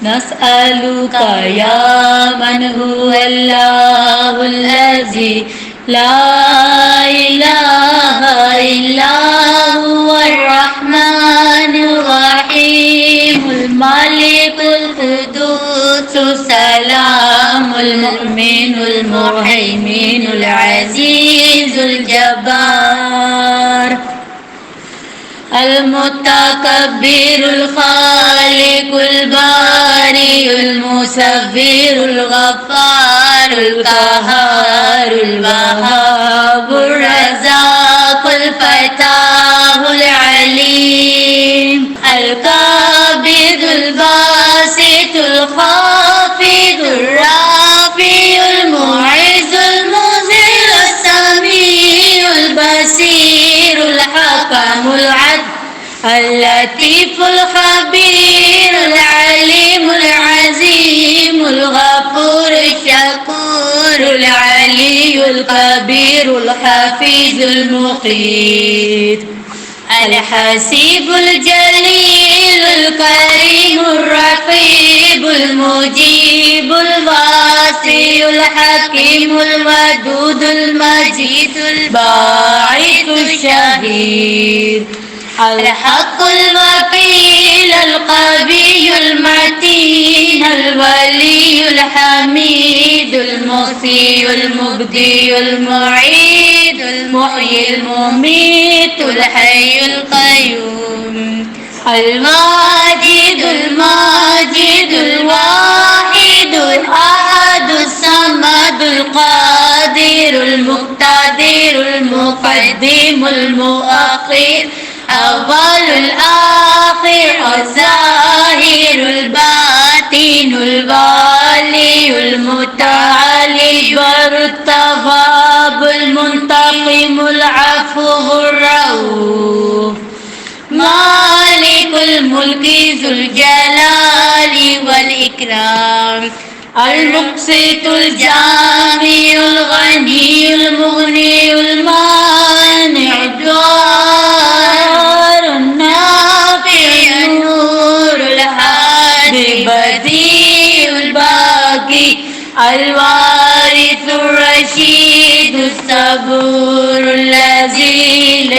نسألك يا من هو الله الذي لا إله إلا هو الرحمن الرحيم الملك القدوس السلام المؤمن المهيمن العزيز الجبار المتكبر الخالق البارئ المصور الغفار القهار الوهاب الرزاق الفتاح العليم القابض الباسط الخافض الرافع المعز المذل السميع البصير الحكم العدل اللطيف الخبير العليم العظيم الغفور الشكور العلي الكبير الحفيظ المقيت الحسيب الجليل الكريم الرقيب المجيب الواسع الحكيم الودود المجيد الباعث الشهيد الحق الوكيل القوي المتين الولي الحميد المحيي المبدي المعيد المحيي المميت الحي القيوم الماجد الماجد الواحد الأحد الصمد القادر المقتدر المقدم المؤخر أول الآخر الظاهر الباطن الوالي المتعالي التواب المنتقم العفو الرؤوف مالك الملك ذو الجلال والإكرام المقسط الجامع الغني المغني المانع الضار النافع النور الهادي البديع الباقي الوارث الرشيد الصبور الذي